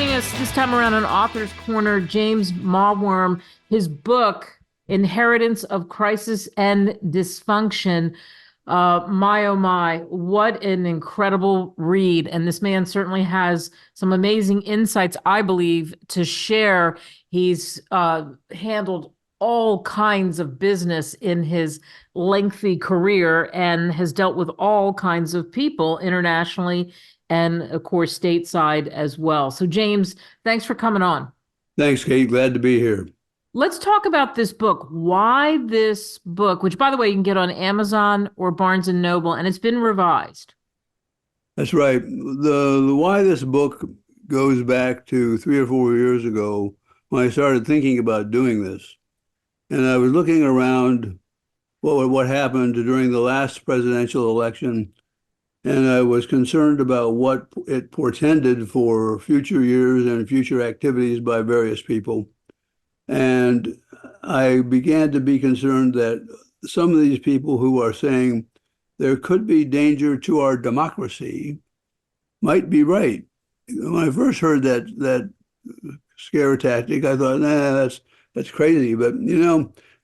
joining us this time around on Author's Corner, James Maiwurm. His book, Inheritance of Crisis and Dysfunction. My, oh my, what an incredible read. And this man certainly has some amazing insights, I believe, to share. He's handled all kinds of business in his lengthy career and has dealt with all kinds of people internationally and, of course, stateside as well. So, James, thanks for coming on. Thanks, Kate. Glad to be here. Let's talk about this book. Why this book, which, by the way, you can get on Amazon or Barnes and Noble, and it's been revised. That's right. The why this book goes back to 3 or 4 years ago when I started thinking about doing this. And I was looking around what happened during the last presidential election, and I was concerned about what it portended for future years and future activities by various people. And I began to be concerned that some of these people who are saying there could be danger to our democracy might be right. When I first heard that scare tactic, I thought, nah, that's crazy. But,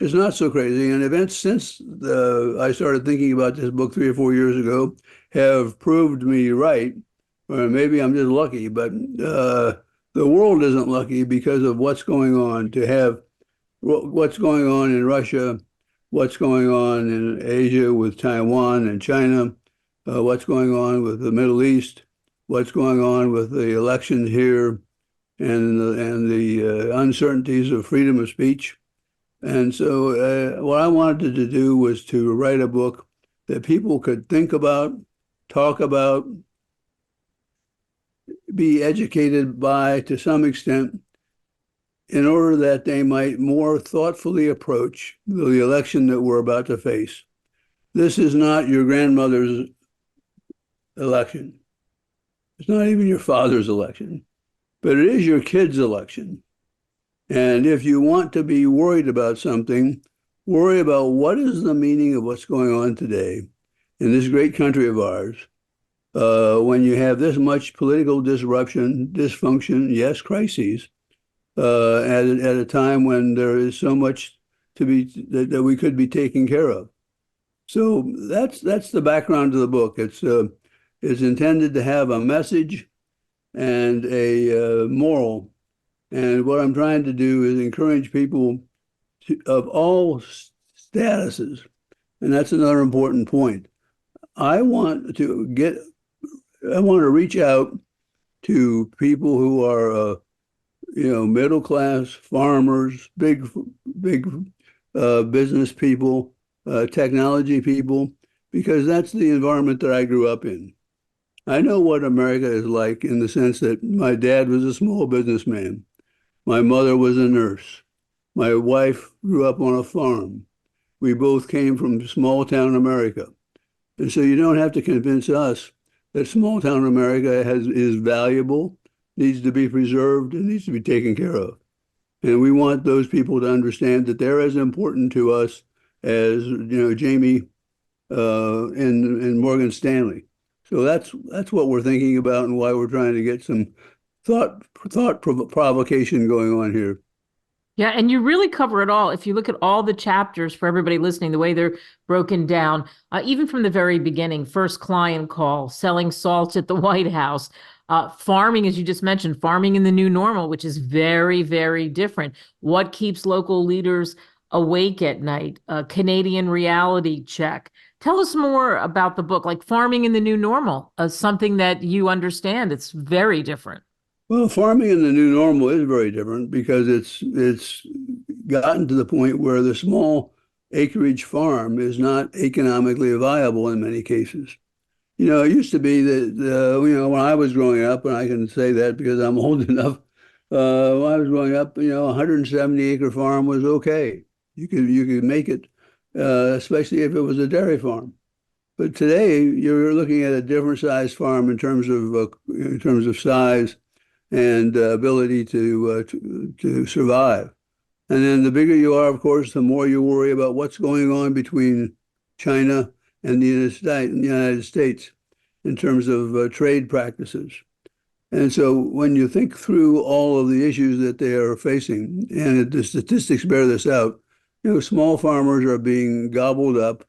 it's not so crazy. And events since I started thinking about this book 3 or 4 years ago have proved me right. Or maybe I'm just lucky, but the world isn't lucky because of what's going on. To have what's going on in Russia, what's going on in Asia with Taiwan and China, what's going on with the Middle East, what's going on with the elections here, and the uncertainties of freedom of speech. And so what I wanted to do was to write a book that people could think about, talk about, be educated by to some extent, in order that they might more thoughtfully approach the election that we're about to face. This is not your grandmother's election. It's not even your father's election, but it is your kid's election. And if you want to be worried about something, worry about what is the meaning of what's going on today in this great country of ours. When you have this much political disruption, dysfunction, yes, crises, at a time when there is so much to be that we could be taking care of. So that's the background of the book. It's intended to have a message and a moral. And what I'm trying to do is encourage people of all statuses, and that's another important point. I want to reach out to people who are, middle class, farmers, big business people, technology people, because that's the environment that I grew up in. I know what America is like in the sense that my dad was a small businessman. My mother was a nurse. My wife grew up on a farm. We both came from small town America. And so you don't have to convince us that small town America is valuable, needs to be preserved, and needs to be taken care of. And we want those people to understand that they're as important to us as, Jamie and Morgan Stanley. So that's what we're thinking about and why we're trying to get some thought provocation going on here. Yeah, and you really cover it all. If you look at all the chapters for everybody listening, the way they're broken down, even from the very beginning, first client call, selling salt at the White House, farming, as you just mentioned, farming in the new normal, which is very, very different. What keeps local leaders awake at night? Canadian reality check. Tell us more about the book, like farming in the new normal, something that you understand. It's very different. Well, farming in the new normal is very different because it's gotten to the point where the small acreage farm is not economically viable in many cases. It used to be that, when I was growing up, and I can say that because I'm old enough, when I was growing up, 170-acre farm was okay. You could make it, especially if it was a dairy farm. But today, you're looking at a different size farm in terms of size and ability to survive. And then the bigger you are, of course, the more you worry about what's going on between China and the United States in terms of trade practices. And so when you think through all of the issues that they are facing, and the statistics bear this out, small farmers are being gobbled up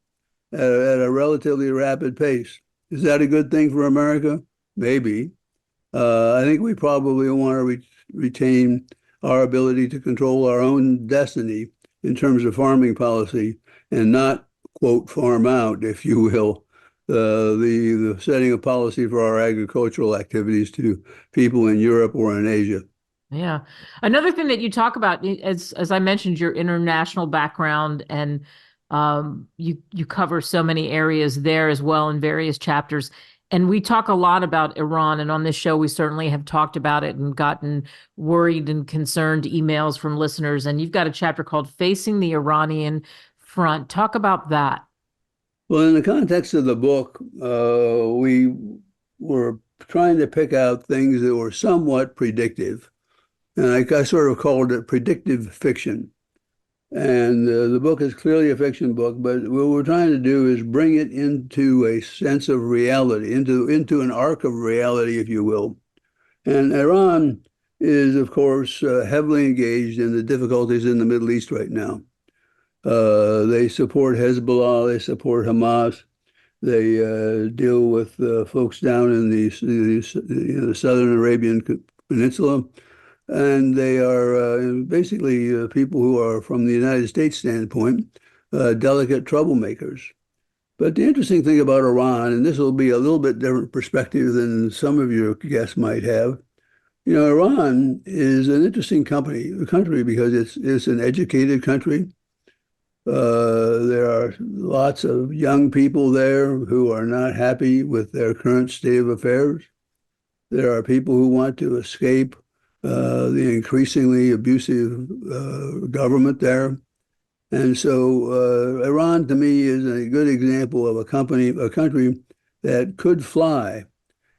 at a relatively rapid pace. Is that a good thing for America? Maybe. I think we probably want to retain our ability to control our own destiny in terms of farming policy and not, quote, farm out, if you will, the setting of policy for our agricultural activities to people in Europe or in Asia. Yeah. Another thing that you talk about, as I mentioned, your international background and you cover so many areas there as well in various chapters. And we talk a lot about Iran, and on this show we certainly have talked about it and gotten worried and concerned emails from listeners. And you've got a chapter called Facing the Iranian Front. Talk about that. Well, in the context of the book, we were trying to pick out things that were somewhat predictive. And I sort of called it predictive fiction. And the book is clearly a fiction book, but what we're trying to do is bring it into a sense of reality, into an arc of reality, if you will. And Iran is, of course, heavily engaged in the difficulties in the Middle East right now. They support Hezbollah, they support Hamas, they deal with folks down in the southern Arabian Peninsula. And they are basically people who are, from the United States standpoint, delicate troublemakers. But the interesting thing about Iran, and this will be a little bit different perspective than some of your guests might have, Iran is an interesting country because it's an educated country. There are lots of young people there who are not happy with their current state of affairs. There are people who want to escape the increasingly abusive government there. And so Iran, to me, is a good example of a country that could fly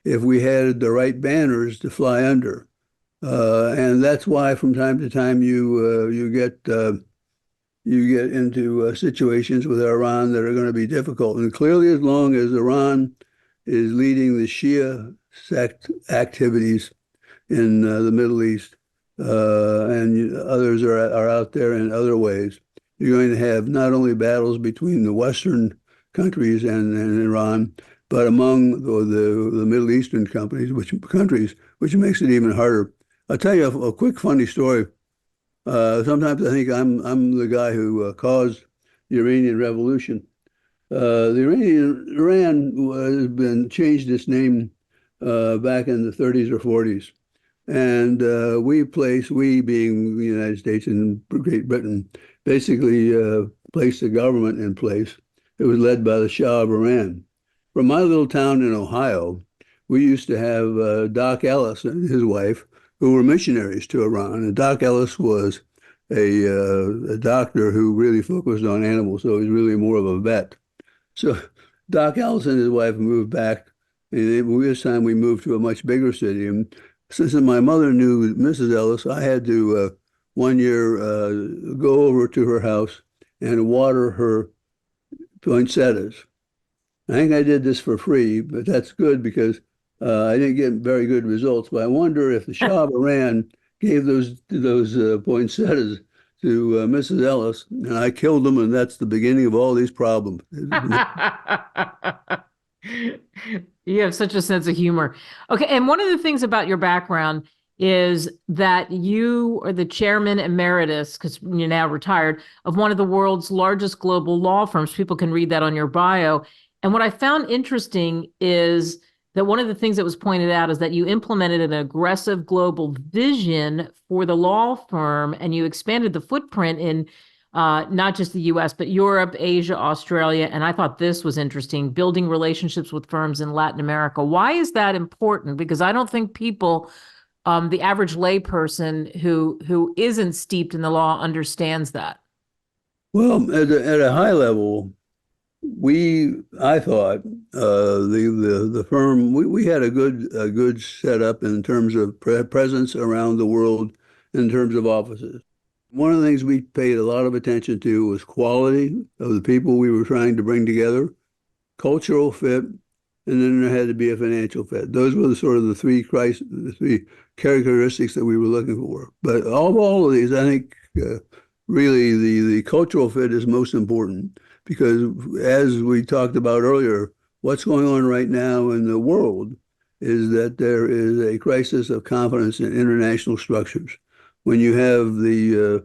if we had the right banners to fly under. And that's why from time to time you get into situations with Iran that are going to be difficult. And clearly, as long as Iran is leading the Shia sect activities in the Middle East, and others are out there in other ways, you're going to have not only battles between the Western countries and Iran, but among the Middle Eastern countries, which makes it even harder. I'll tell you a quick funny story. Sometimes I think I'm the guy who caused the Iranian Revolution. Iran has been changed its name back in the 30s or 40s. And we being the United States and Great Britain, basically placed a government in place. It was led by the Shah of Iran. From my little town in Ohio, we used to have Doc Ellis and his wife, who were missionaries to Iran. And Doc Ellis was a doctor who really focused on animals, so he was really more of a vet. So Doc Ellis and his wife moved back. And this time we moved to a much bigger city. And since my mother knew Mrs. Ellis, I had to one year go over to her house and water her poinsettias. I think I did this for free, but that's good because I didn't get very good results. But I wonder if the Shah of Iran gave those poinsettias to Mrs. Ellis, and I killed them, and that's the beginning of all these problems. You have such a sense of humor. Okay, and one of the things about your background is that you are the chairman emeritus, because you're now retired, of one of the world's largest global law firms. People can read that on your bio. And what I found interesting is that one of the things that was pointed out is that you implemented an aggressive global vision for the law firm, and you expanded the footprint in not just the US, but Europe, Asia, Australia. And I thought this was interesting, building relationships with firms in Latin America. Why is that important? Because I don't think people, the average layperson who isn't steeped in the law understands that. Well, at a high level, I thought the firm we had a good setup in terms of presence around the world in terms of offices. One of the things we paid a lot of attention to was quality of the people we were trying to bring together, cultural fit, and then there had to be a financial fit. Those were the three characteristics that we were looking for. But of all of these, I think really the cultural fit is most important, because as we talked about earlier, what's going on right now in the world is that there is a crisis of confidence in international structures. When you have the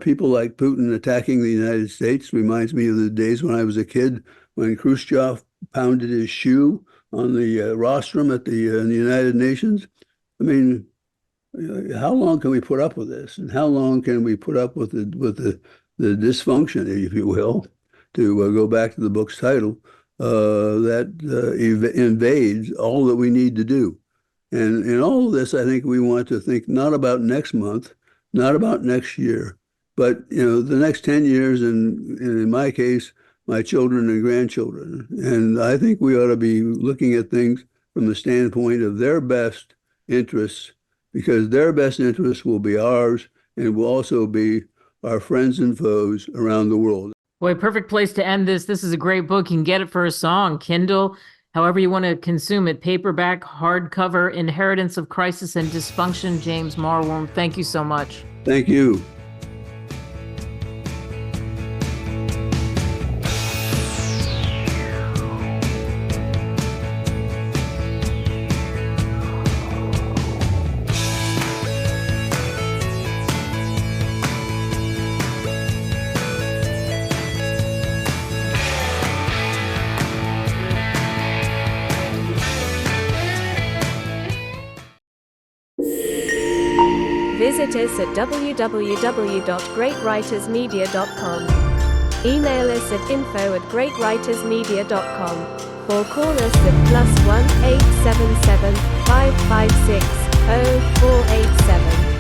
people like Putin attacking the United States, reminds me of the days when I was a kid, when Khrushchev pounded his shoe on the rostrum at in the United Nations. I mean, how long can we put up with this? And how long can we put up with the dysfunction, if you will, to go back to the book's title, that invades all that we need to do? And in all of this, I think we want to think not about next month, not about next year, but the next 10 years, and in my case, my children and grandchildren. And I think we ought to be looking at things from the standpoint of their best interests, because their best interests will be ours and will also be our friends and foes around the world. Boy, perfect place to end this. This is a great book. You can get it for a song, Kindle, however you want to consume it, paperback, hardcover, Inheritance of Crisis and Dysfunction, James Maiwurm. Thank you so much. Thank you. Visit us at www.greatwritersmedia.com. Email us at info@greatwritersmedia.com or call us at +1 877 556 0487.